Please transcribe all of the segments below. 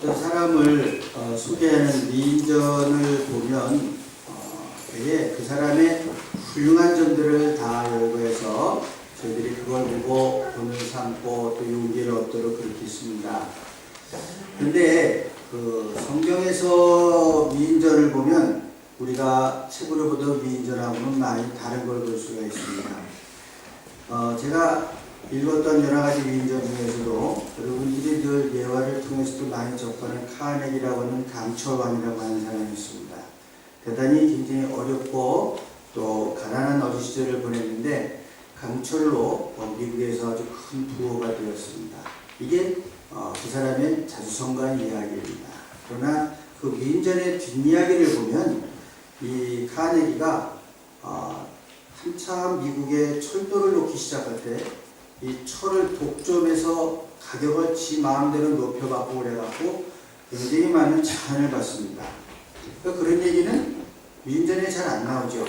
어떤 사람을 소개하는 미인전을 보면 되게 그 사람의 훌륭한 점들을 다 열거해서 저희들이 그걸 보고 돈을 삼고 또 용기를 얻도록 그렇게 있습니다. 그런데 그 성경에서 미인전을 보면 우리가 책으로 보던 미인전하고는 많이 다른 걸 볼 수가 있습니다. 제가 읽었던 여러 가지 미인전 중에서도 여러분들이 늘 예화를 통해서도 많이 접하는 카네기라고 하는 강철왕이라고 하는 사람이 있습니다. 대단히 굉장히 어렵고 또 가난한 어린 시절을 보냈는데 강철로 미국에서 아주 큰 부호가 되었습니다. 이게 그 사람의 자주성가한 이야기입니다. 그러나 그 미인전의 뒷이야기를 보면 이 카네기가 한참 미국에 철도를 놓기 시작할 때 이 철을 독점해서 가격을 지 마음대로 높여받고 그래갖고 굉장히 많은 제한을 받습니다. 그러니까 그런 얘기는 미인전에 잘 안 나오죠.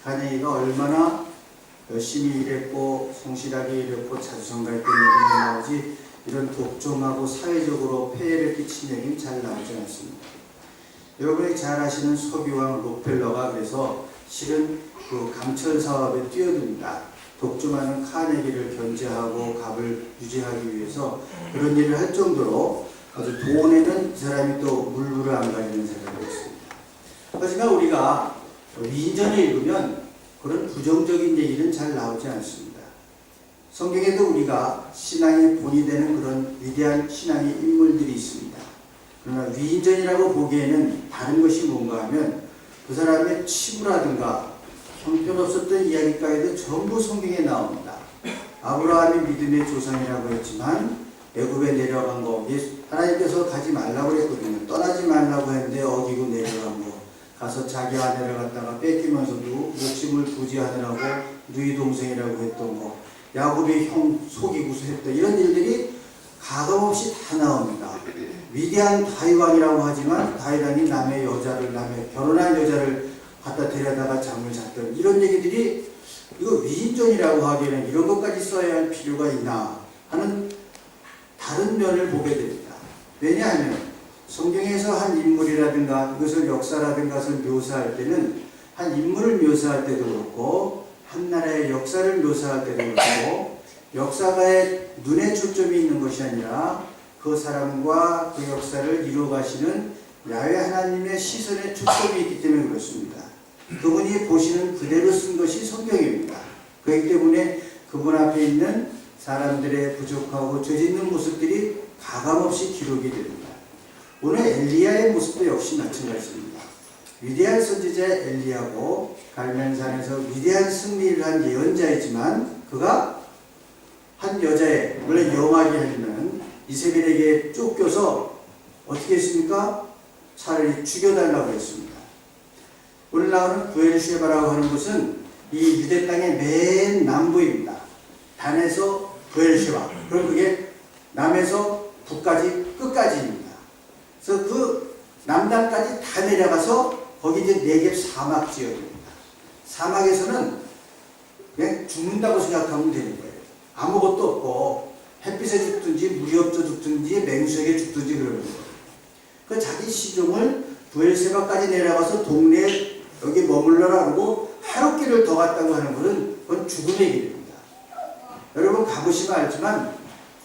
카네기가 얼마나 열심히 일했고 성실하게 일했고 자주성가했던 얘기가 나오지 이런 독점하고 사회적으로 폐해를 끼친 얘기는 잘 나오지 않습니다. 여러분이 잘 아시는 소비왕 록펠러가 그래서 실은 그 강철 사업에 뛰어듭니다. 독점하는 카네기를 견제하고 값을 유지하기 위해서 그런 일을 할 정도로 아주 돈에는 이 사람이 또 물불을 안 가리는 사람이었습니다. 하지만 우리가 미인전을 읽으면 그런 부정적인 얘기는 잘 나오지 않습니다. 성경에도 우리가 신앙의 본이 되는 그런 위대한 신앙의 인물들이 있습니다. 그러나 위인전이라고 보기에는 다른 것이 뭔가 하면 그 사람의 치부라든가 형편없었던 이야기까지도 전부 성경에 나옵니다. 아브라함이 믿음의 조상이라고 했지만 애굽에 내려간 거 하나님께서 가지 말라고 했거든요. 떠나지 말라고 했는데 어기고 내려간 거 가서 자기 아내를 갖다가 뺏기면서도 목숨을 부지하느라고 누이 동생이라고 했던 거 야곱이 형 속이고서 했던 이런 일들이 가감없이 다 나옵니다. 위대한 다윗왕이라고 하지만 다윗왕이 남의 결혼한 여자를 갖다 데려다가 잠을 잤던 이런 얘기들이 이거 위인전이라고 하기에는 이런 것까지 써야 할 필요가 있나 하는 다른 면을 보게 됩니다. 왜냐하면 성경에서 한 인물이라든가 그것을 역사라든가 것을 묘사할 때는 한 인물을 묘사할 때도 그렇고 한 나라의 역사를 묘사할 때도 그렇고 역사가의 눈에 초점이 있는 것이 아니라 그 사람과 그 역사를 이루어가시는 야훼 하나님의 시선에 초점이 있기 때문에 그렇습니다. 그분이 보시는 그대로 쓴 것이 성경입니다. 그렇기 때문에 그분 앞에 있는 사람들의 부족하고 죄짓는 모습들이 가감없이 기록이 됩니다. 오늘 엘리야의 모습도 역시 마찬가지입니다. 위대한 선지자 엘리야고 갈멜산에서 위대한 승리를 한 예언자이지만 그가 한 여자의 원래 영하게 하려면 이세벨에게 쫓겨서 어떻게 했습니까? 차라리 죽여달라고 했습니다. 오늘 나오는 부엘셰바라고 하는 곳은 이 유대 땅의 맨 남부입니다. 단에서 부엘셰바. 그럼 그게 남에서 북까지 끝까지입니다. 그래서 그 남단까지 다 내려가서 거기 이제 네겝 사막 지역입니다. 사막에서는 그냥 죽는다고 생각하면 되는 거예요. 아무것도 없고 햇빛에 죽든지 물이 없어 죽든지 맹수에게 죽든지 그러는 거예요. 그 자기 시종을 부엘세바까지 내려가서 동네에 여기 머물러라 그러고 하룻길을 더 갔다고 하는 것은 그건 죽음의 길입니다. 여러분 가보시면 알지만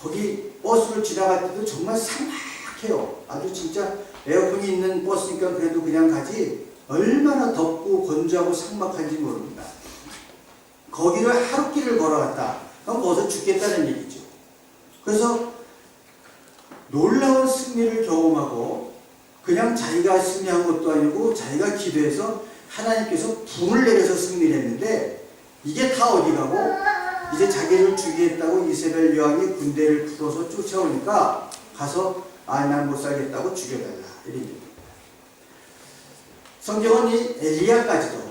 거기 버스를 지나갈 때도 정말 삭막해요. 아주 진짜 에어컨이 있는 버스니까 그래도 그냥 가지 얼마나 덥고 건조하고 삭막한지 모릅니다. 거기를 하룻길을 걸어갔다. 그럼 거기서 죽겠다는 얘기죠. 그래서 놀라운 승리를 경험하고 그냥 자기가 승리한 것도 아니고 자기가 기도해서 하나님께서 붕을 내려서 승리를 했는데 이게 다 어디 가고 이제 자기를 죽이겠다고 이세벨 여왕이 군대를 풀어서 쫓아오니까 가서 난 못 살겠다고 죽여달라 이런 얘기입니다. 성경은 이 엘리야까지도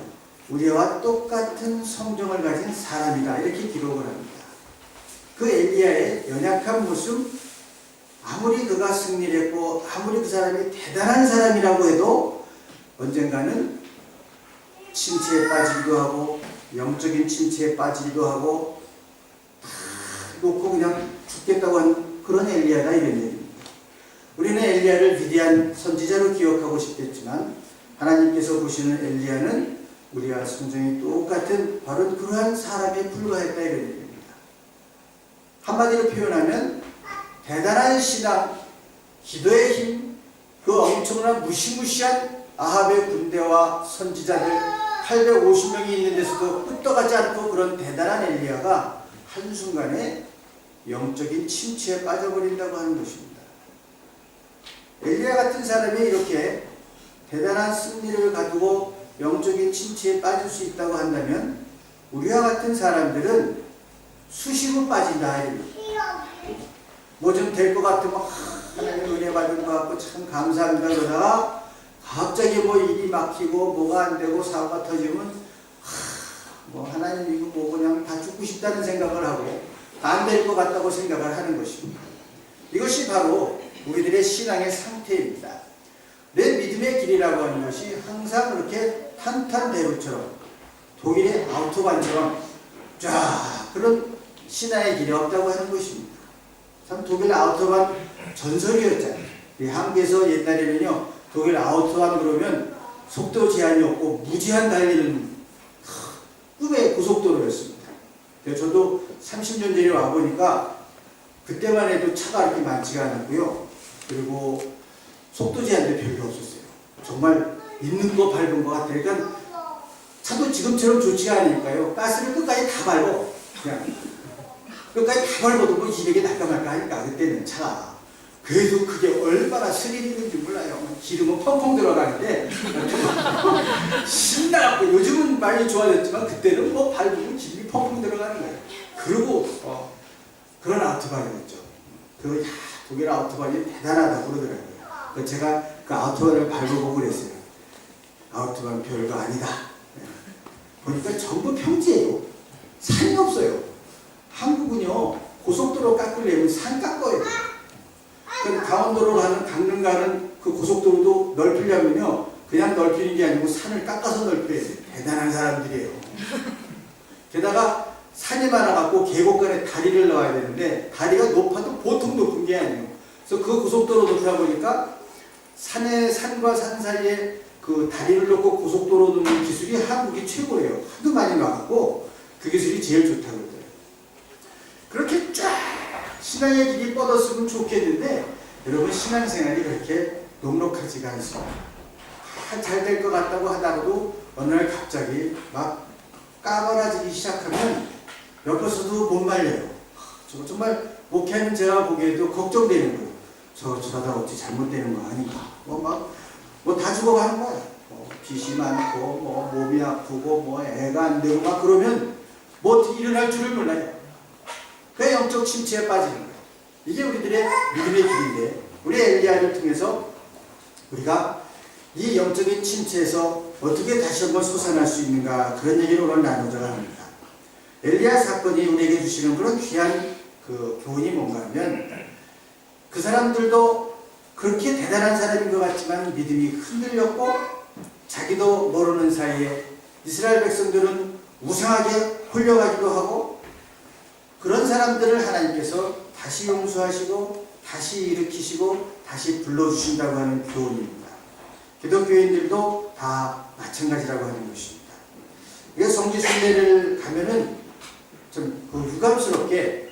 우리와 똑같은 성정을 가진 사람이다 이렇게 기록을 합니다. 그 엘리야의 연약한 모습 아무리 그가 승리를 했고 아무리 그 사람이 대단한 사람이라고 해도 언젠가는 침체에 빠지기도 하고 영적인 침체에 빠지기도 하고 다 놓고 그냥 죽겠다고 하는 그런 엘리야다 이런 얘기입니다. 우리는 엘리야를 위대한 선지자로 기억하고 싶겠지만 하나님께서 보시는 엘리야는 우리와 성정이 똑같은 바로 그러한 사람에 불과했다 이런 얘기입니다. 한마디로 표현하면 대단한 신앙, 기도의 힘, 그 엄청난 무시무시한 아합의 군대와 선지자들 850명이 있는 데서도 끄떡하지 않고 그런 대단한 엘리야가 한순간에 영적인 침체에 빠져버린다고 하는 것입니다. 엘리야 같은 사람이 이렇게 대단한 승리를 가지고 영적인 침체에 빠질 수 있다고 한다면 우리와 같은 사람들은 수시로 빠진다. 뭐 좀 될 것 같으면 하나님 은혜 받은 것 같고 참 감사합니다 그러다가 갑자기 뭐 일이 막히고 뭐가 안 되고 사고가 터지면 뭐 하나님 이거 뭐 그냥 다 죽고 싶다는 생각을 하고 안 될 것 같다고 생각을 하는 것입니다. 이것이 바로 우리들의 신앙의 상태입니다. 내 믿음의 길이라고 하는 것이 항상 그렇게 탄탄대로처럼 독일의 아우토반처럼 쫙 그런 신앙의 길이 없다고 하는 것입니다. 참 독일 아우토반 전설이었잖아요. 이 한국에서 옛날에는요 독일 아우토반 그러면 속도 제한이 없고 무제한 달리는 꿈의 고속도로였습니다. 저도 30년 전에 와보니까 그때만 해도 차가 이렇게 많지가 않았고요. 그리고 속도 제한도 별로 없었어요. 정말 있는 거 밟은 것 같아요. 그러니까 차도 지금처럼 좋지가 않으니까요. 가스를 끝까지 다 밟고 그냥 끝까지 다 밟아도 뭐 200에 날까 말까 하니까 그때는 차가 그래도 그게 얼마나 스릴 있는지 몰라요. 기름은 펑펑 들어가는데 신나갖고 요즘은 많이 좋아졌지만 그때는 뭐 밟으면 기름이 펑펑 들어가는 거예요. 그리고 그런 아우토반이었죠. 그 독일 아우토반이 대단하다고 그러더라고요. 제가 그 아우토반을 밟아보고 그랬어요. 아우토반 별거 아니다. 보니까 전부 평지예요. 산이 없어요. 한국은요 고속도로 깎으려면 산 깎아야 돼요. 강원도로 가는 강릉 가는 그 고속도로도 넓히려면요 그냥 넓히는 게 아니고 산을 깎아서 넓혀야 돼요. 대단한 사람들이에요. 게다가 산이 많아갖고 계곡간에 다리를 넣어야 되는데 다리가 높아도 보통 높은 게 아니에요. 그래서 그 고속도로 높다 보니까 산과 산 사이에 그 다리를 넣고 고속도로 넣는 기술이 한국이 최고예요. 하도 많이 나왔고 그 기술이 제일 좋다고 그러더라고요. 그렇게 쫙 신앙의 길이 뻗었으면 좋겠는데 여러분 신앙생활이 그렇게 녹록하지가 않습니다. 잘 될 것 같다고 하다가도 어느 날 갑자기 막 까발아지기 시작하면 옆에서도 못 말려요. 저거 정말 목회하는 제가 보기에도 걱정되는 거예요. 저러다 어찌 잘못되는 거 아닌가. 뭐 다 죽어가는 거야. 빚이 많고 뭐 몸이 아프고 뭐 애가 안 되고 막 그러면 뭐 어떻게 일어날 줄을 몰라요. 그 영적 침체에 빠지는 거예요. 이게 우리들의 믿음의 길인데 우리 엘리야를 통해서 우리가 이 영적인 침체에서 어떻게 다시 한번 솟아날 수 있는가 그런 얘기를 오늘 나누자고 합니다. 엘리야 사건이 우리에게 주시는 그런 귀한 그 교훈이 뭔가 하면 그 사람들도 그렇게 대단한 사람인 것 같지만 믿음이 흔들렸고 자기도 모르는 사이에 이스라엘 백성들은 우상하게 홀려가기도 하고 그런 사람들을 하나님께서 다시 용서하시고 다시 일으키시고 다시 불러주신다고 하는 교훈입니다. 기독교인들도 다 마찬가지라고 하는 것입니다. 이게 성지순례를 가면은 좀 유감스럽게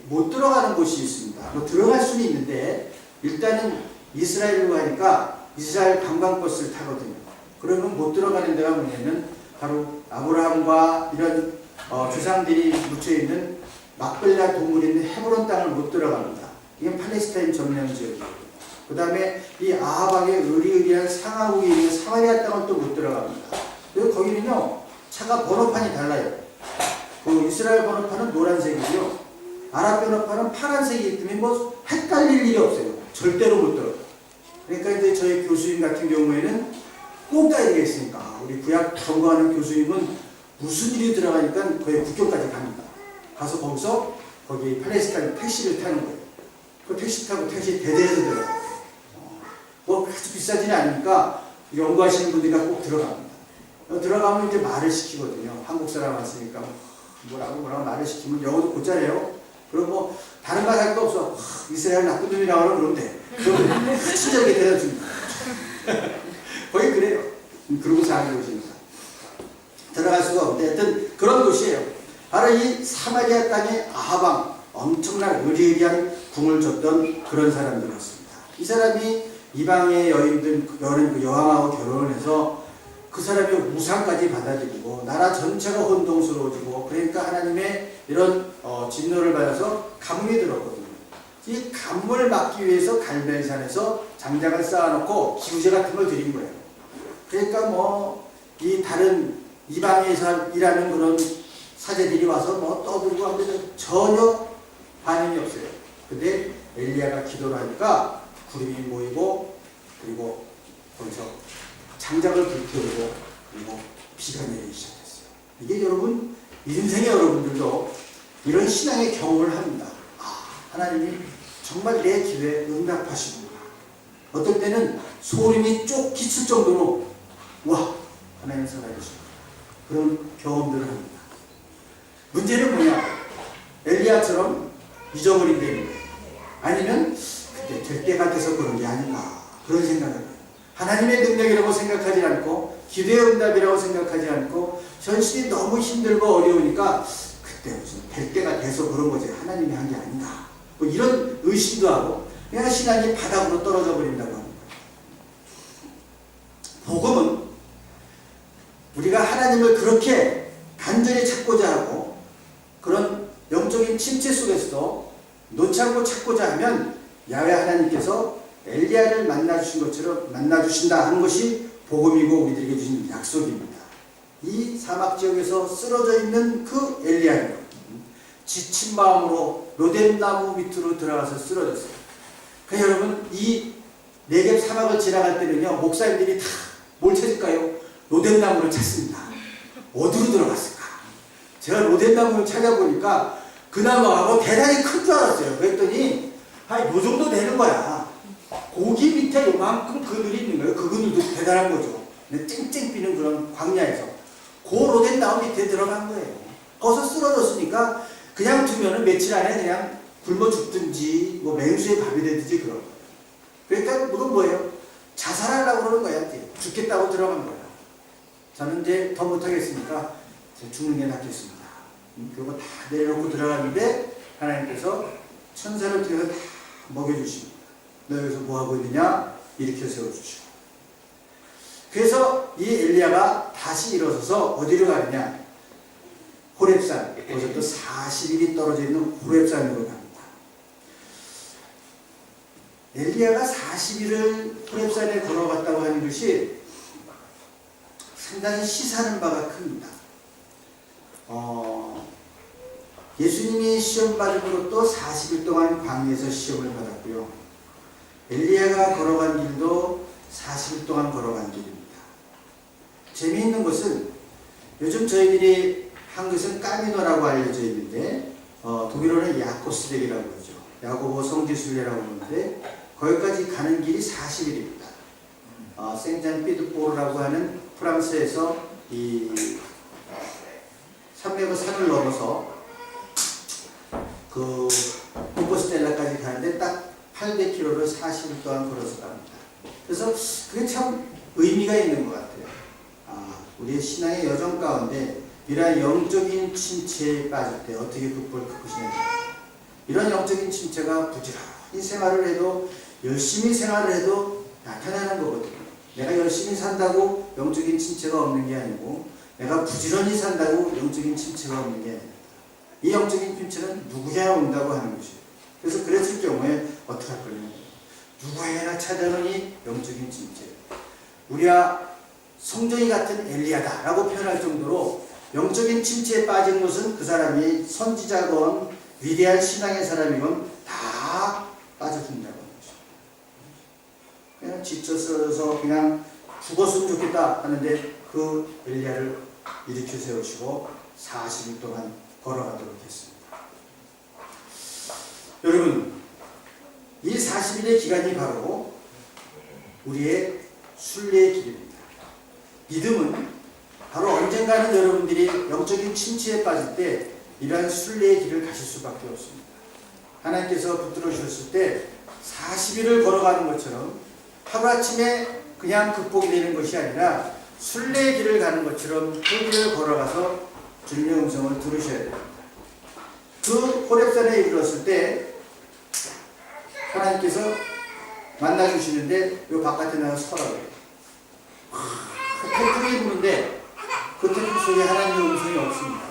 못 들어가는 곳이 있습니다. 뭐 들어갈 수는 있는데 일단은 이스라엘로 가니까 이스라엘 관광버스를 타거든요. 그러면 못 들어가는 데가 뭐냐면 바로 아브라함과 이런 조상들이 묻혀있는 막벨라 동물이 있는 헤브론 땅을 못 들어갑니다. 이건 팔레스타인 점령 지역이에요. 그 다음에 이 아합왕의 의리의리한 상하국이 있는 사마리아 땅을 또 못 들어갑니다. 그리고 거기는요 차가 번호판이 달라요. 그 이스라엘 번호판은 노란색이고요. 아랍 번호판은 파란색이기 때문에 뭐 헷갈릴 일이 없어요. 절대로 못 들어가요. 그러니까 이제 저희 교수님 같은 경우에는 꼭 가야 되겠으니까 우리 구약 전공하는 교수님은 무슨 일이 들어가니까 거의 국경까지 갑니다. 가서 거기서 거기 팔레스타인 택시를 타는 거예요. 그 택시 타고 택시 대대에서 들어가요. 뭐 아주 비싸지는 않으니까 연구하시는 분들이 꼭 들어갑니다. 들어가면 이제 말을 시키거든요. 한국 사람 왔으니까 뭐라고 말을 시키면 영어도 곧잘해요. 그럼 뭐 다른 말 할 거 없어. 이스라엘 나쁜 놈이라고 그러면 돼. 친절하게 대해줍니다. 거의 그래요. 그러고 사는 곳입니다. 들어갈 수가 없는데 하여튼 그런 곳이에요. 바로 이 사마리아 땅의 아하방, 엄청난 의리의리한 궁을 줬던 그런 사람들이었습니다. 이 사람이 이방의 여왕하고 결혼을 해서 그 사람의 우상까지 받아들이고 나라 전체가 혼동스러워지고, 그러니까 하나님의 이런 진노를 받아서 가뭄이 들었거든요. 이 가뭄을 막기 위해서 갈멜산에서 장작을 쌓아놓고 기우제 같은 걸 드린 거예요. 그러니까 뭐 이 다른 이방에서 일하는 그런 사제들이 와서 뭐 떠들고 하는데 전혀 반응이 없어요. 근데 엘리야가 기도를 하니까 구름이 모이고, 그리고 거기서 장작을 불태우고, 그리고 비가 내리기 시작했어요. 이게 여러분, 인생의 여러분들도 이런 신앙의 경험을 합니다. 아, 하나님이 정말 내 기도에 응답하시는구나. 어떨 때는 소름이 쭉 끼칠 정도로 와, 하나님 살아계시구나. 그런 경험들을 합니다. 문제는 뭐냐? 엘리야처럼 잊어버린 게 있는 거예요. 아니면 그때 될 때가 돼서 그런 게 아닌가, 그런 생각을 해요. 하나님의 능력이라고 생각하지 않고, 기도의 응답이라고 생각하지 않고, 현실이 너무 힘들고 어려우니까 그때 무슨 될 때가 돼서 그런 거지 하나님이 한 게 아닌가, 뭐 이런 의심도 하고 그냥 신앙이 바닥으로 떨어져 버린다고 하는 거예요. 복음은 우리가 하나님을 그렇게 간절히 찾고자 하고, 그런 영적인 침체 속에서도 놓지 않고 찾고자 하면 야훼 하나님께서 엘리야를 만나주신 것처럼 만나주신다 하는 것이 복음이고 우리들에게 주신 약속입니다. 이 사막 지역에서 쓰러져 있는 그 엘리야는 지친 마음으로 로뎀나무 밑으로 들어가서 쓰러졌어요. 그러니까 여러분, 이 네겝 사막을 지나갈 때는요, 목사님들이 다 뭘 찾을까요? 로뎀나무를 찾습니다. 어디로 들어갔을까? 제가 로뎀나무를 찾아보니까 그 나무하고 대단히 큰 줄 알았어요. 그랬더니 한 요 정도 되는 거야. 고기 밑에 요만큼 그늘이 있는 거예요. 그 그늘도 대단한 거죠. 쨍쨍 비는 그런 광야에서 그 로뎀나무 밑에 들어간 거예요. 거기서 쓰러졌으니까 그냥 두면은 며칠 안에 그냥 굶어 죽든지 뭐 맹수의 밥이 되든지 그런 거예요. 그러니까 그건 뭐예요? 자살하려고 그러는 거야. 이제 죽겠다고 들어간 거야. 저는 이제 더 못하겠으니까 죽는 게 낫겠습니다. 그거 다 내려놓고 들어갔는데 하나님께서 천사를 통해서 다 먹여주십니다. 너 여기서 뭐하고 있느냐? 일으켜 세워주시고. 그래서 이 엘리야가 다시 일어서서 어디로 가느냐? 호렙산, 거기서 또 40일이 떨어져 있는 호렙산으로 갑니다. 엘리야가 40일을 호렙산에 걸어갔다고 하는 것이 상당히 시사하는 바가 큽니다. 예수님이 시험 받은 것도 40일 동안 광야에서 시험을 받았고요. 엘리야가 걸어간 길도 40일 동안 걸어간 길입니다. 재미있는 것은 요즘 저희들이 한 것은 까미노라고 알려져 있는데 독일어는 야코스백이라고 그러죠. 야고보 성지순례라고 하는데 거기까지 가는 길이 40일입니다. 생잔 피드포르라고 하는 프랑스에서 이 산맥의 산을 넘어서 그 콤포스텔라까지 가는데 딱 800km를 40일 동안 걸어서 갑니다. 그래서 그게 참 의미가 있는 것 같아요. 우리의 신앙의 여정 가운데 이러한 영적인 침체에 빠질 때 어떻게 극복을 것이냐. 이런 영적인 침체가 부지런히 생활을 해도, 열심히 생활을 해도 나타나는 거거든요. 내가 열심히 산다고 영적인 침체가 없는 게 아니고, 내가 부지런히 산다고 영적인 침체가 없는 게 아닙니다. 이 영적인 침체는 누구에나 온다고 하는 것이에요. 그래서 그랬을 경우에 어떻게 할 거냐. 누구에나 찾아오니 영적인 침체. 우리가 성전이 같은 엘리야다라고 표현할 정도로 영적인 침체에 빠진 것은 그 사람이 선지자건 위대한 신앙의 사람이건 다 빠져준다고 하는 거죠. 그냥 지쳐서 그냥 죽었으면 좋겠다 하는데 그 엘리야를 일으켜 세우시고 40일 동안 걸어가도록 했습니다. 여러분, 이 40일의 기간이 바로 우리의 순례의 길입니다. 믿음은 바로 언젠가는 여러분들이 영적인 침체에 빠질 때 이러한 순례의 길을 가실 수밖에 없습니다. 하나님께서 붙들어 주셨을 때 40일을 걸어가는 것처럼 하루아침에 그냥 극복이 되는 것이 아니라 순례의 길을 가는 것처럼 그 길을 걸어가서 주님의 음성을 들으셔야 됩니다. 그 호렙산에 이르렀을 때 하나님께서 만나주시는데 요 바깥에 나가서 서라고 해요. 태풍이 부는데 그 태풍 속에 하나님의 음성이 없습니다.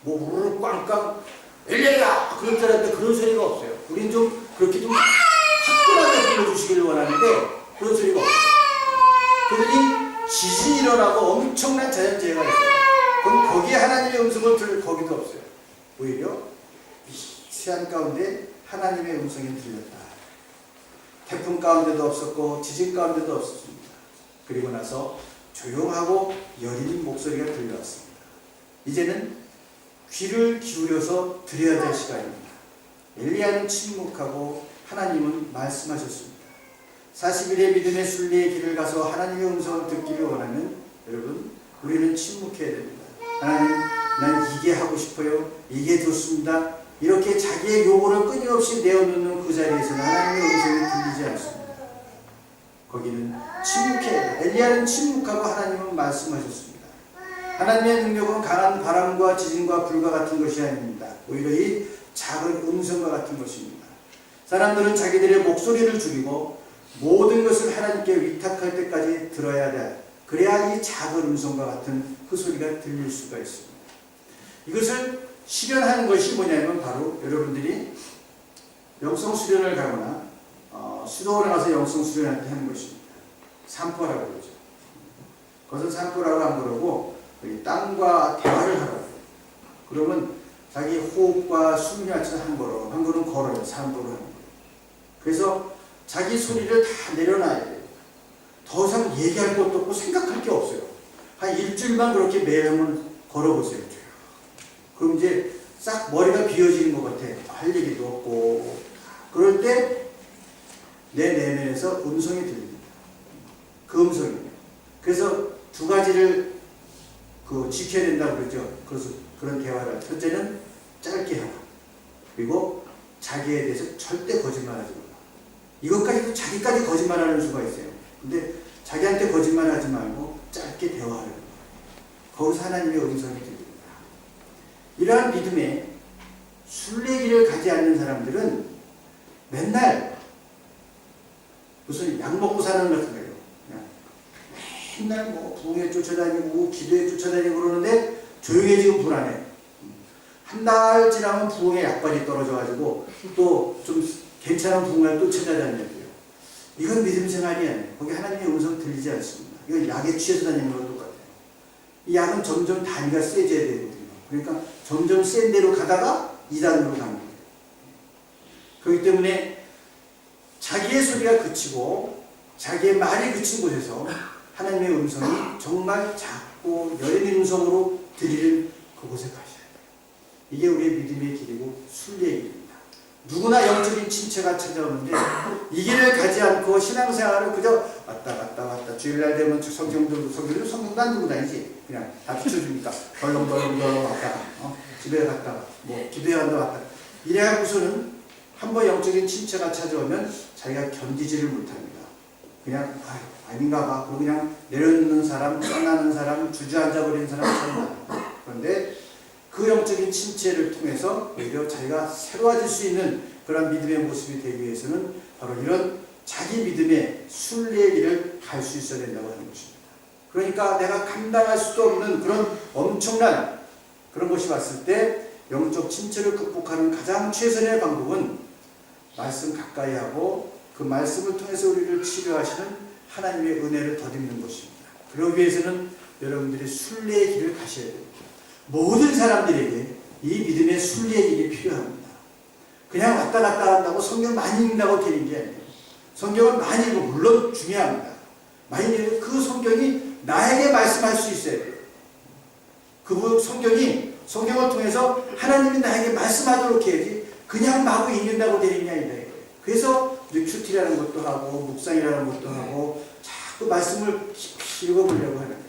뭐 우르르 꽝꽝 엘리야 그럴 줄 알았는데 그런 소리가 없어요. 우린 좀 그렇게 좀 화끈하게 불러주시길 원하는데 그런 소리가 없어요. 그러니 지진이 일어나고 엄청난 자연재해가 있어요. 그럼 거기에 하나님의 음성을 들을 거기도 없어요. 오히려 시한 가운데 하나님의 음성이 들렸다. 태풍 가운데도 없었고 지진 가운데도 없었습니다. 그리고 나서 조용하고 여린 목소리가 들려왔습니다. 이제는 귀를 기울여서 들어야 될 시간입니다. 엘리야는 침묵하고 하나님은 말씀하셨습니다. 40일의 믿음의 순례의 길을 가서 하나님의 음성을 듣기를 원하면 여러분 우리는 침묵해야 됩니다. 하나님 난 이게 하고 싶어요. 이게 좋습니다. 이렇게 자기의 요구를 끊임없이 내어놓는 그 자리에서는 하나님의 음성이 들리지 않습니다. 거기는 침묵해야 돼요. 엘리야는 침묵하고 하나님은 말씀하셨습니다. 하나님의 능력은 강한 바람과 지진과 불과 같은 것이 아닙니다. 오히려 이 작은 음성과 같은 것입니다. 사람들은 자기들의 목소리를 줄이고 모든 것을 하나님께 위탁할 때까지 들어야 돼. 그래야 이 작은 음성과 같은 그 소리가 들릴 수가 있습니다. 이것을 실현하는 것이 뭐냐면 바로 여러분들이 영성 수련을 가거나 수도원에 가서 영성 수련할 때 하는 것입니다. 산보라고 그러죠. 그것은 산보라고 안 그러고 땅과 대화를 하라고. 그러면 자기 호흡과 숨이 맞춰서 한 걸음 걸어요. 산보를 하는 거예요. 그래서 자기 소리를 다 내려놔야 돼요. 더 이상 얘기할 것도 없고 생각할 게 없어요. 한 일주일만 그렇게 매일 한번 걸어보세요. 그럼 이제 싹 머리가 비어지는 것 같아. 할 얘기도 없고. 그럴 때 내 내면에서 음성이 들립니다. 그 음성이에요. 그래서 두 가지를 지켜야 된다고 그러죠. 그래서 그런 대화를. 첫째는 짧게 하라. 그리고 자기에 대해서 절대 거짓말하지 마라. 이것까지도 자기까지 거짓말하는 수가 있어요. 근데 자기한테 거짓말하지 말고 짧게 대화하라는 거예요. 거기서 하나님의 음성이 들립니다. 이러한 믿음에 순례길을 가지 않는 사람들은 맨날 무슨 약 먹고 사는 것 같은 거예요. 맨날 뭐 부흥에 쫓아다니고 기도에 쫓아다니고 그러는데 조용해지고 불안해. 한 달 지나면 부흥에 약발이 떨어져가지고 또 좀 괜찮은 부흥을 또 찾아다녀요. 이건 믿음 생활이 아니에요. 거기 하나님의 음성 들리지 않습니다. 이건 약에 취해서 다니는 것과 똑같아요. 이 약은 점점 단위가 세져야 되거든요. 그러니까 점점 센 데로 가다가 2단으로 가는 거예요. 그렇기 때문에 자기의 소리가 그치고 자기의 말이 그친 곳에서 하나님의 음성이 정말 작고 여린 음성으로 들리는 그곳에 가셔야 돼요. 이게 우리의 믿음의 길이고 순례의 길입니다. 누구나 영적인 침체가 찾아오는데 이 길을 가지 않고 신앙생활을 그저 왔다 갔다 왔다 주일날 되면 성경도 안 들고 다니지. 그냥 다 비춰주니까 덜렁덜렁 왔다 집에 갔다가 뭐 기도해 간다 왔다 이래갖고서는 한번 영적인 침체가 찾아오면 자기가 견디지를 못합니다. 그냥 아닌가 봐. 그리고 그냥 내려놓는 사람, 쫓나는 사람, 주저앉아버리는 사람처럼 나요. 그런데 그 영적인 침체를 통해서 오히려 자기가 새로워질 수 있는 그런 믿음의 모습이 되기 위해서는 바로 이런 자기 믿음의 순례의 길을 갈 수 있어야 된다고 하는 것입니다. 그러니까 내가 감당할 수도 없는 그런 엄청난 그런 것이 왔을 때 영적 침체를 극복하는 가장 최선의 방법은 말씀 가까이 하고 그 말씀을 통해서 우리를 치료하시는 하나님의 은혜를 덧입는 것입니다. 그러기 위해서는 여러분들이 순례의 길을 가셔야 됩니다. 모든 사람들에게 이 믿음의 순례의 길이 필요합니다. 그냥 왔다 갔다 한다고 성경 많이 읽는다고 되는 게 아니에요. 성경을 많이 읽고 물론 중요합니다. 많이 읽고 그 성경이 나에게 말씀할 수 있어야 돼요. 그 성경을 통해서 하나님이 나에게 말씀하도록 해야지 그냥 마구 읽는다고 되는 게 아니다. 그래서 큐티라는 것도 하고 묵상이라는 것도 하고 자꾸 말씀을 깊이 읽어보려고 하는 거예요.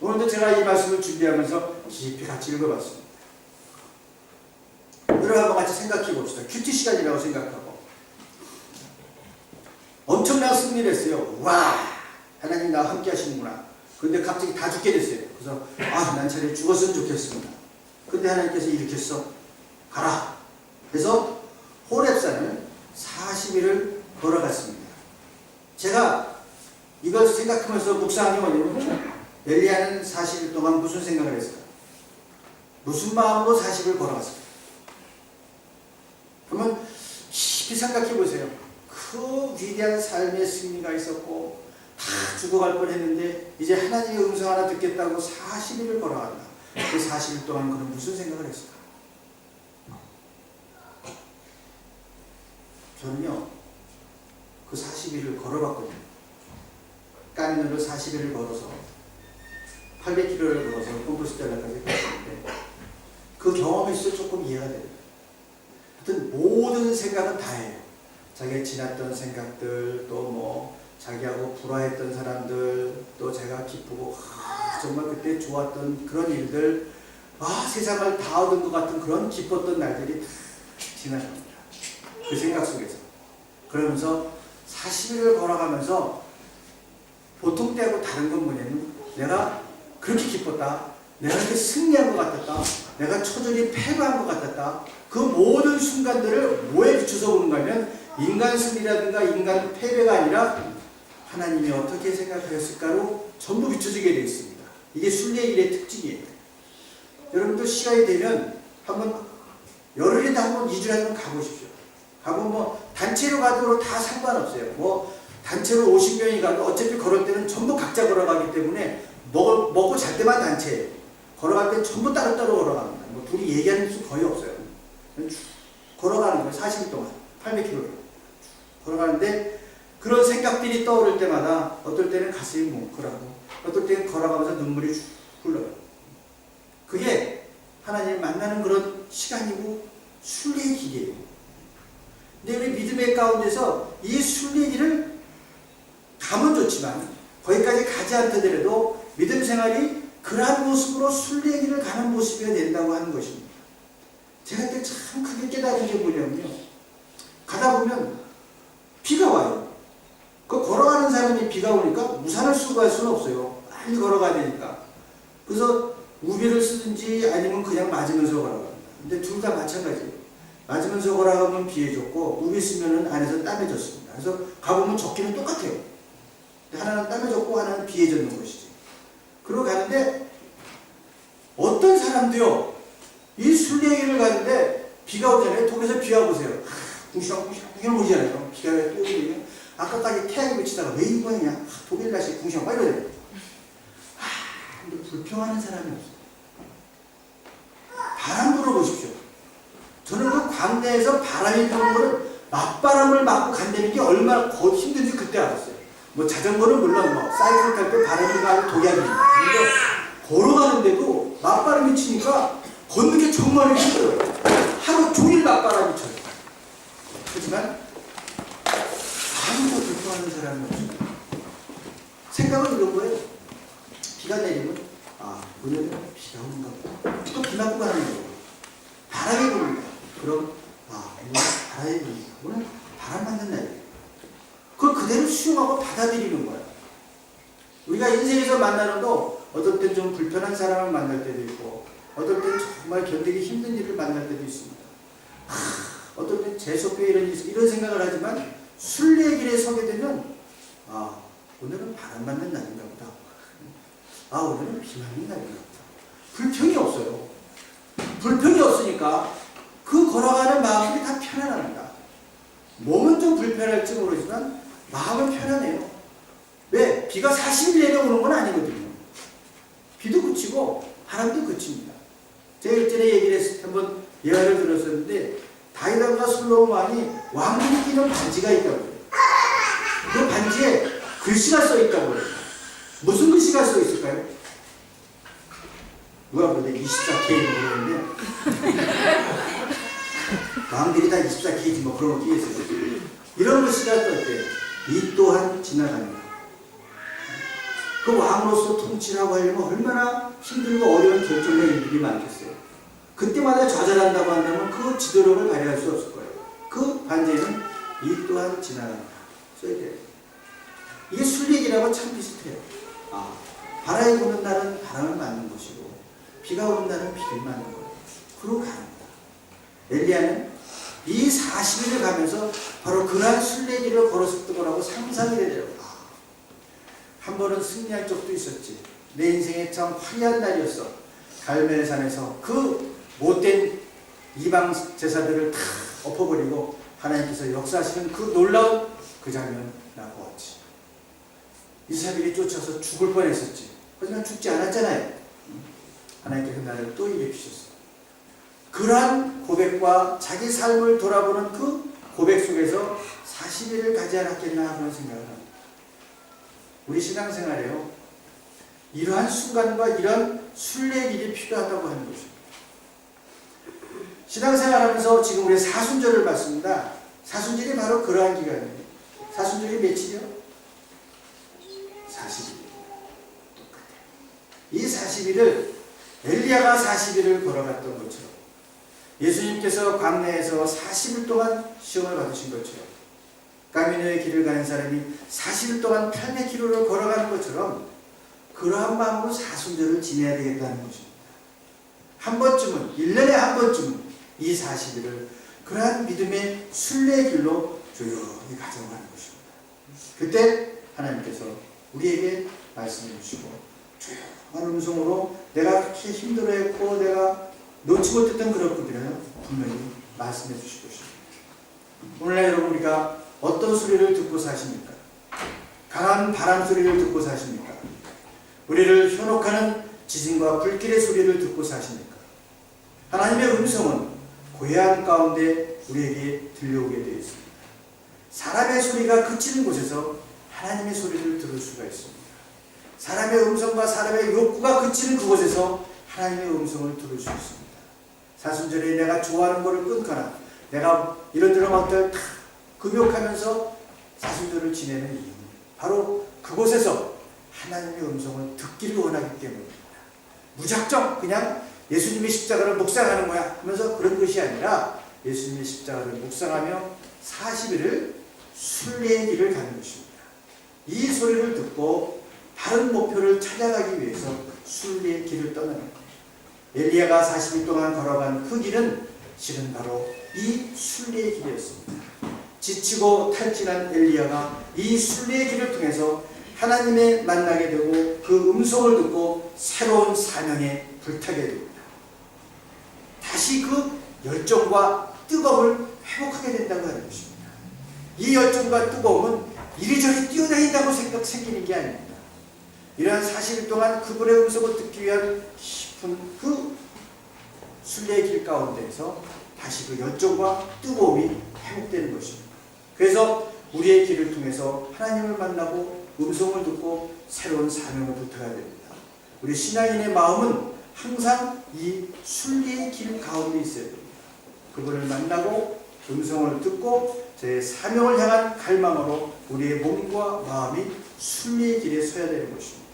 오늘도 제가 이 말씀을 준비하면서 깊이 같이 읽어봤습니다. 여러분 한번 같이 생각해 봅시다. 큐티 시간이라고 생각하고 엄청난 승리를 했어요. 와, 하나님 나와 함께 하시는구나. 그런데 갑자기 다 죽게 됐어요. 그래서 난 차라리 죽었으면 좋겠습니다. 근데 하나님께서 일으켰어. 가라. 그래서 호렙산을 40일을 걸어갔습니다. 제가 이걸 생각하면서 묵상한 게 뭐냐면, 엘리야는 40일 동안 무슨 생각을 했을까? 무슨 마음으로 40일 걸어갔을까? 그러면 깊이 생각해 보세요. 그 위대한 삶의 승리가 있었고 다 죽어갈 뻔했는데 이제 하나님의 음성 하나 듣겠다고 40일을 걸어간다. 그 40일 동안 그는 무슨 생각을 했을까? 저는요, 그 40일을 걸어봤거든요. 까미노를 40일을 걸어서 800km를 걸어서 콤포스텔라까지 갔는데 그 경험이 있어 조금 이해가 돼요. 하여튼 모든 생각은 다 해요. 자기가 지났던 생각들, 또 뭐 자기하고 불화했던 사람들, 또 제가 기쁘고 정말 그때 좋았던 그런 일들, 세상을 다 얻은 것 같은 그런 기뻤던 날들이 다 지나갑니다. 그 생각 속에서. 그러면서 40일을 걸어가면서 보통 때하고 다른 건 뭐냐면, 내가 그렇게 기뻤다, 내가 이렇게 승리한 것 같았다, 내가 처절히 패배한 것 같았다, 그 모든 순간들을 뭐에 비춰서 보는가 하면 인간 승리라든가 인간 패배가 아니라 하나님이 어떻게 생각하셨을까로 전부 비춰지게 되어 있습니다. 이게 순례의 길의 특징이에요. 여러분도 시간이 되면 한번 열흘이다 한번 2주에 한번 가보십시오. 가보면 뭐 단체로 가도 다 상관없어요. 뭐 단체로 50명이 가도 어차피 걸을 때는 전부 각자 걸어가기 때문에 먹고 잘 때만 단체예요. 걸어갈 때는 전부 따로따로 걸어갑니다. 뭐 둘이 얘기하는 수 거의 없어요. 걸어가는 거예요. 40일 동안 800km 걸어가는데 그런 생각들이 떠오를 때마다 어떨 때는 가슴이 뭉클하고 어떨 때는 걸어가면서 눈물이 쭉 흘러요. 그게 하나님을 만나는 그런 시간이고 순례의 길이에요. 근데 우리 믿음의 가운데서 이 순례의 길을 가면 좋지만 거기까지 가지 않더라도 믿음 생활이 그러한 모습으로 순례의 길을 가는 모습이어야 된다고 하는 것입니다. 제가 그때 참 크게 깨달은 게 뭐냐면요, 가다 보면 비가 와요. 그 걸어가는 사람이 비가 오니까 우산을 쓰고 갈 수는 없어요. 빨리 걸어가야 되니까. 그래서 우비를 쓰든지 아니면 그냥 맞으면서 걸어갑니다. 근데 둘 다 마찬가지예요. 맞으면서 걸어가면 비에 젖고 우비 쓰면은 안에서 땀에 젖습니다. 그래서 가보면 젖기는 똑같아요. 하나는 땀에 젖고 하나는 비에 젖는 것이지. 그러고 가는데 어떤 사람도요, 이 순례길을 가는데 비가 오잖아요. 독에서 비가 보세요. 궁시렁궁시렁 오잖아요. 비가 또 오면 아까까지 태양이 비치다가 왜 이 모양이냐? 독일 날씨 궁시렁 막 이러잖아요. 근데 불평하는 사람이 없어요. 바람 불어보십시오. 저는 그 광대에서 바람이 부는 거를 맞바람을 맞고 간다는 게 얼마나 힘든지 그때 알았어요. 뭐 자전거는 물론 뭐 사이클 탈 때 바람이 가고 독약입니다. 근데 걸어가는데도 맞바람이 치니까 걷는 게 정말 힘들어요. 하루 종일 맞바람이 쳐요. 하지만 아무도 불평하는 사람이 없어요. 생각은 이런 거예요. 비가 내리면 오늘은 비가 오는가 보다. 또 비 맞고 가는 거예요. 바람이 부는다. 그럼 오늘 바람이 부는다. 오늘 바람 맞는 날이에요. 그걸 그대로 수용하고 받아들이는 거예요. 우리가 인생에서 만나는 거 어떨 땐 좀 불편한 사람을 만날 때도 있고 어떨 땐 정말 견디기 힘든 일을 만날 때도 있습니다. 어떨 땐 재수없게 이런 생각을 하지만 순례의 길에 서게 되면 오늘은 바람 맞는 날인가 보다. 오늘은 비 맞는 날인가 보다. 불평이 없어요. 불평이 없으니까 그 걸어가는 마음이 다 편안합니다. 몸은 좀 불편할지 모르지만 마음은 편안해요. 왜? 비가 40일 내려오는 건 아니거든요. 비도 그치고 바람도 그칩니다. 제가 일전에 얘기를 했을 때 한번 예화를 들었었는데 다윗과 솔로몬이 왕들이 끼는 반지가 있다고 해요. 그 반지에 글씨가 써 있다고 해요. 무슨 글씨가 써 있을까요? 누가 보내 24K를 모르는데 왕들이 다 24K지 뭐 그런 거 끼겠어요. 이런 글씨가 떴대요. 이 또한 지나갑니다. 그 왕으로서 통치라고 하려면 얼마나 힘들고 어려운 결정의 일들이 많겠어요. 그때마다 좌절한다고 한다면 그 지도력을 발휘할 수 없을 거예요. 그 반지에는 이 또한 지나간다. 써야 돼요. 이게 순례기라고 참 비슷해요. 바람이 부는 날은 바람을 맞는 것이고 비가 오는 날은 비를 맞는 거예요. 그러고 가는 거예요. 엘리야는 이 40일을 가면서 바로 그러한 순례길을 걸었을 거라고 상상이 되더라고요. 한 번은 승리할 적도 있었지. 내 인생에 참 화려한 날이었어. 갈멜산에서 그 못된 이방 제사들을 다 엎어버리고 하나님께서 역사하시는 그 놀라운 그 장면 나 보았지. 이사벨이 쫓아서 죽을 뻔했었지. 하지만 죽지 않았잖아요. 하나님께서 나를 또 일으키셨어. 그러한 고백과 자기 삶을 돌아보는 그 고백 속에서 40일을 가지 않았겠나 그런 생각을 합니다. 우리 신앙생활에요. 이러한 순간과 이러한 순례길이 필요하다고 하는 것입니다. 신앙생활하면서 지금 우리 사순절을 받습니다. 사순절이 바로 그러한 기간이에요. 사순절이 며칠이요? 40일. 똑같아요. 이 40일을 엘리야가 40일을 걸어갔던 것처럼 예수님께서 광야에서 40일 동안 시험을 받으신 것처럼 까미노의 길을 가는 사람이 40일 동안 800km를 걸어가는 것처럼 그러한 마음으로 사순절을 지내야 되겠다는 것입니다. 한 번쯤은 1년에 한 번쯤은 이 40일을 그러한 믿음의 순례의 길로 조용히 가져가는 것입니다. 그때 하나님께서 우리에게 말씀해 주시고 조용한 음성으로 내가 그렇게 힘들어했고 내가 놓지 못했던 그런 부분을 분명히 말씀해 주실 것입니다. 오늘날 여러분 우리가 어떤 소리를 듣고 사십니까? 강한 바람 소리를 듣고 사십니까? 우리를 현혹하는 지진과 불길의 소리를 듣고 사십니까? 하나님의 음성은 고요한 가운데 우리에게 들려오게 되어 있습니다. 사람의 소리가 그치는 곳에서 하나님의 소리를 들을 수가 있습니다. 사람의 음성과 사람의 욕구가 그치는 그곳에서 하나님의 음성을 들을 수 있습니다. 사순절에 내가 좋아하는 것을 끊거나 내가 이런저런 것들 다 금욕하면서 사순절을 지내는 이유는 바로 그곳에서 하나님의 음성을 듣기를 원하기 때문입니다. 무작정 그냥 예수님의 십자가를 묵상하는 거야 하면서 그런 것이 아니라 예수님의 십자가를 묵상하며 40일을 순례의 길을 가는 것입니다. 이 소리를 듣고 다른 목표를 찾아가기 위해서 순례의 길을 떠나는 거예요. 엘리야가 40일 동안 걸어간 그 길은 실은 바로 이 순례의 길이었습니다. 지치고 탈진한 엘리야가 이 순례의 길을 통해서 하나님을 만나게 되고 그 음성을 듣고 새로운 사명에 불타게 됩니다. 다시 그 열정과 뜨거움을 회복하게 된다고 하는 것입니다. 이 열정과 뜨거움은 이리저리 뛰어다닌다고 생기는 게 아닙니다. 이러한 40일 동안 그분의 음성을 듣기 위한 깊은 그 순례의 길 가운데에서 다시 그 열정과 뜨거움이 회복되는 것입니다. 그래서 우리의 길을 통해서 하나님을 만나고 음성을 듣고 새로운 사명을 부탁해야 됩니다. 우리 신앙인의 마음은 항상 이 순례의 길 가운데 있어야 됩니다. 그분을 만나고 음성을 듣고 제 사명을 향한 갈망으로 우리의 몸과 마음이 순례의 길에 서야 되는 것입니다.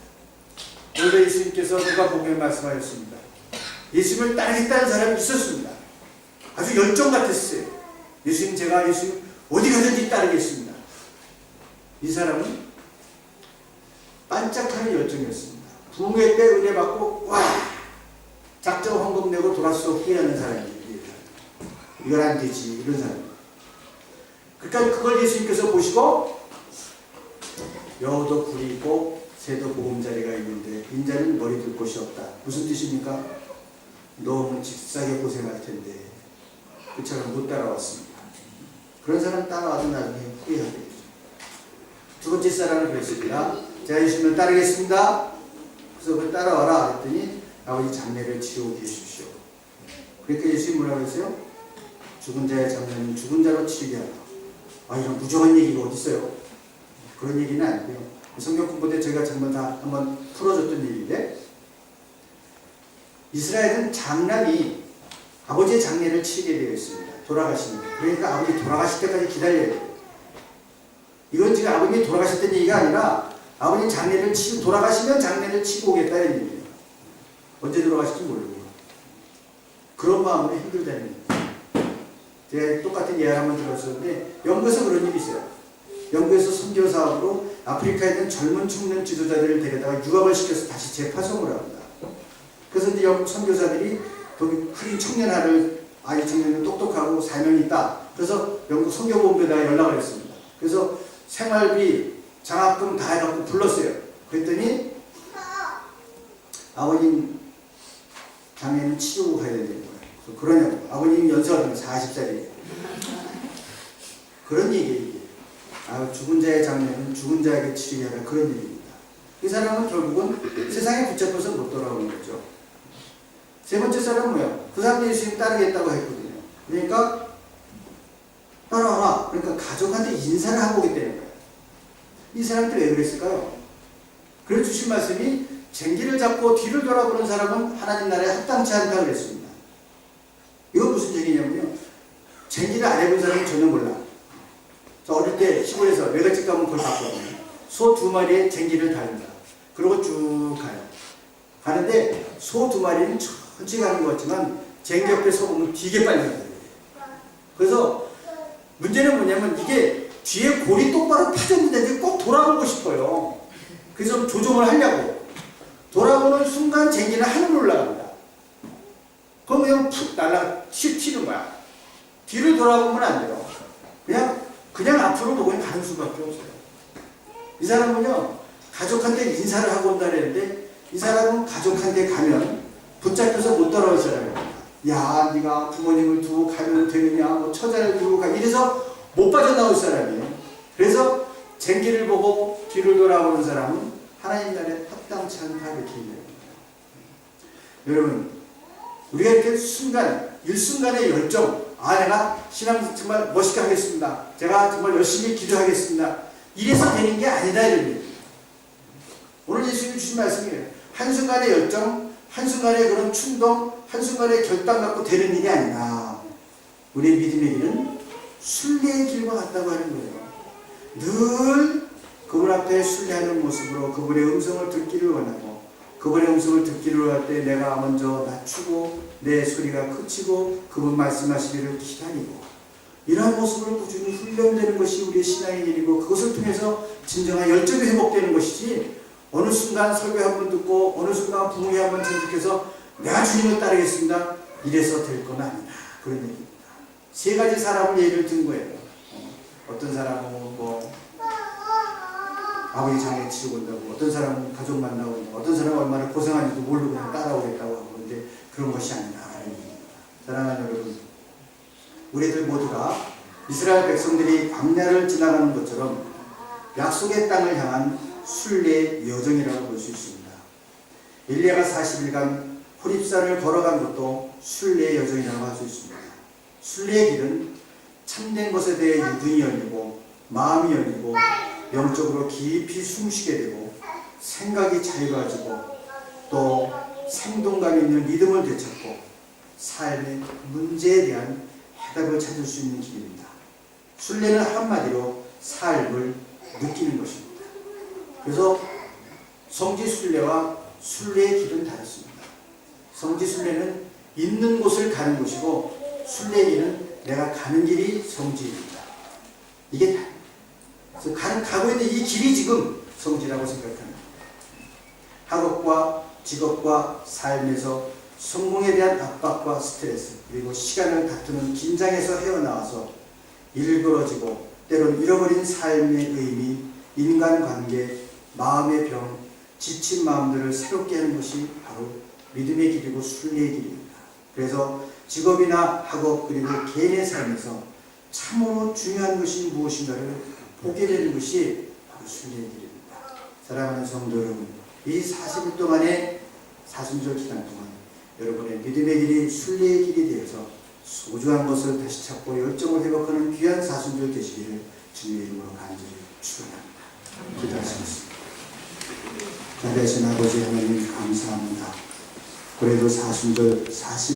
오늘 예수님께서 누가복음에 말씀하셨습니다. 예수님을 따르겠다는 사람이 있었습니다. 아주 열정 같았어요. 예수님 제가 예수님 어디 가든지 따르겠습니다. 이 사람은 반짝하는 열정이었습니다. 부흥회 때 은혜 받고 와 작정 헌금 내고 돌아서 후회하는 사람이에요. 이건 안 되지 이런 사람. 그러니까 그걸 예수님께서 보시고 여우도 굴이 있고 새도 보금자리가 있는데 인자는 머리 둘 곳이 없다. 무슨 뜻입니까? 너무 직사게 고생할 텐데 그처럼 못 따라왔습니다. 그런 사람 따라와도 나중에 후회하게 되죠. 두 번째 사람은 그랬습니다. 제가 예수님을 따르겠습니다. 그래서 그걸 따라와라 그랬더니 아버지 장례를 치르고 계십시오. 그러니까 예수님이 뭐라고 했어요? 죽은 자의 장례는 죽은 자로 치르게 하라. 이런 무정한 얘기가 어디 있어요? 그런 얘기는 아니고요. 성경 공부 때 저희가 정말 다 한번 풀어줬던 얘기인데 이스라엘은 장남이 아버지의 장례를 치르게 되어 있습니다. 돌아가십니다. 그러니까 아버지 돌아가실 때까지 기다려야 돼요. 이건 지금 아버님이 돌아가셨다는 얘기가 아니라 아버님 장례를 치고 돌아가시면 장례를 치고 오겠다는 얘기예요. 언제 돌아가실지 모르고 그런 마음으로 힘들다는 얘기예요. 제가 똑같은 예를 한번 들었었는데 영국에서 그런 일이 있어요. 영국에서 선교 사업으로 아프리카에 있는 젊은 청년 지도자들을 데려다가 유학을 시켜서 다시 재파송을 합니다. 그래서 이제 영국 선교사들이 흑인 청년아를 아이 청년은 똑똑하고 사명이 있다. 그래서 영국 선교본부에다가 연락을 했습니다. 그래서 생활비, 장학금 다 해갖고 불렀어요. 그랬더니 아버님 장애는 치료고 가야 되는 거예요. 그래서 그러냐고. 아버님이 연세가 40살이에요. 그런 얘기예요. 죽은 자의 장례는 죽은 자에게 치르게 하라. 그런 얘기입니다. 이 사람은 결국은 세상에 붙잡혀서 못 돌아오는 거죠. 세 번째 사람은 뭐예요? 그 사람 예수님 따르겠다고 했거든요. 그러니까 따라와라. 그러니까 가족한테 인사를 하고 오기 때문에 거예요. 이 사람들이 왜 그랬을까요? 그래서 주신 말씀이 쟁기를 잡고 뒤를 돌아보는 사람은 하나님 나라에 합당치 않다고 그랬습니다. 이건 무슨 얘기냐면요. 쟁기를 안 해본 사람은 전혀 몰라. 저 어릴 때 시골에서 외갓집 가면 그걸 봤거든요. 소 2마리에 쟁기를 달린다. 그러고 쭉 가요. 가는데 소 2마리는 천천히 가는 것 같지만 쟁기 옆에 서보면 되게 빨리 가요. 그래서 문제는 뭐냐면 이게 뒤에 골이 똑바로 펴졌는데 꼭 돌아보고 싶어요. 그래서 조종을 하려고 돌아보는 순간 쟁기는 하늘로 올라갑니다. 그럼 그냥 푹 튀는 거야. 뒤를 돌아보면 안 돼요. 그냥 앞으로 보고 가는 수밖에 없어요. 이 사람은요, 가족한테 인사를 하고 온다 그랬는데, 이 사람은 가족한테 가면 붙잡혀서 못 돌아올 사람입니다. 야, 네가 부모님을 두고 가면 되느냐, 뭐 처자를 두고 가, 이래서 못 빠져나올 사람이에요. 그래서 쟁기를 보고 뒤를 돌아오는 사람은 하나님 나라에 합당치 않다, 이렇게 얘기합니다. 여러분, 우리가 이렇게 일순간의 열정, 내가 신앙 정말 멋있게 하겠습니다. 제가 정말 열심히 기도하겠습니다. 이래서 되는 게 아니다, 이런 얘기입니다. 오늘 예수님이 주신 말씀이에요. 한순간의 열정, 한순간의 그런 충동, 한순간의 결단 갖고 되는 일이 아니라 우리의 믿음의 길은 순례의 길과 같다고 하는 거예요. 늘 그분 앞에 순례하는 모습으로 그분의 음성을 듣기를 원하고 그분의 음성을 듣기를 할 때 내가 먼저 낮추고 내 소리가 그치고 그분 말씀하시기를 기다리고 이러한 모습으로 꾸준히 훈련되는 것이 우리의 신앙의 일이고 그것을 통해서 진정한 열정이 회복되는 것이지 어느 순간 설교 한번 듣고 어느 순간 부흥회 한번 전직해서 내가 주님을 따르겠습니다. 이래서 될 건 아니다. 그런 얘기입니다. 세 가지 사람을 예를 든 거예요. 어떤 사람은 뭐 아버지 장례 치르고 온다고, 어떤 사람은 가족 만나고 온다고, 어떤 사람은 얼마나 고생하는지도 모르고 그냥 따라오겠다고 하고, 근데 그런 것이 아니다. 사랑하는 여러분, 우리들 모두가 이스라엘 백성들이 광야를 지나가는 것처럼 약속의 땅을 향한 순례의 여정이라고 볼 수 있습니다. 엘리야가 40일간 호립산을 걸어간 것도 순례의 여정이라고 할 수 있습니다. 순례의 길은 참된 것에 대해 눈이 열리고 마음이 열리고 영적으로 깊이 숨쉬게 되고 생각이 자유로워지고 또 생동감 있는 믿음을 되찾고 삶의 문제에 대한 해답을 찾을 수 있는 길입니다. 순례는 한마디로 삶을 느끼는 것입니다. 그래서 성지순례와 순례의 길은 다릅니다. 성지순례는 있는 곳을 가는 곳이고 순례의 길은 내가 가는 길이 성지입니다. 이게 다 그래서 가고 있는 이 길이 지금 성지라고 생각합니다. 학업과 직업과 삶에서 성공에 대한 압박과 스트레스 그리고 시간을 다투는 긴장에서 헤어나와서 일그러지고 때론 잃어버린 삶의 의미, 인간관계, 마음의 병, 지친 마음들을 새롭게 하는 것이 바로 믿음의 길이고 순례의 길입니다. 그래서 직업이나 학업 그리고 개인의 삶에서 참으로 중요한 것이 무엇인가를 보게 되는 것이 바로 순례의 길입니다. 사랑하는 성도 여러분, 이 40일 동안의 사순절 기간 동안 여러분의 믿음의 길이 순례의 길이 되어서 소중한 것을 다시 찾고 열정을 회복하는 귀한 사순절 되시기를 주님의 이름으로 간절히 축원합니다. 기도하시겠습니다. 자비하신 아버지 하나님 감사합니다. 그래도 사순절 40